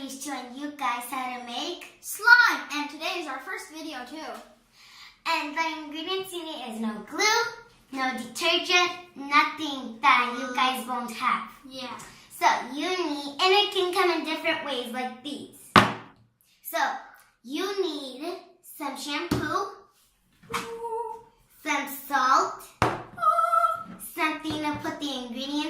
be showing you guys how to make slime, and today is our first video too. And the ingredients in it is no glue, no detergent, nothing that you guys won't have. Yeah. So you need, and it can come in different ways like these. So you need some shampoo, some salt, something to put the ingredients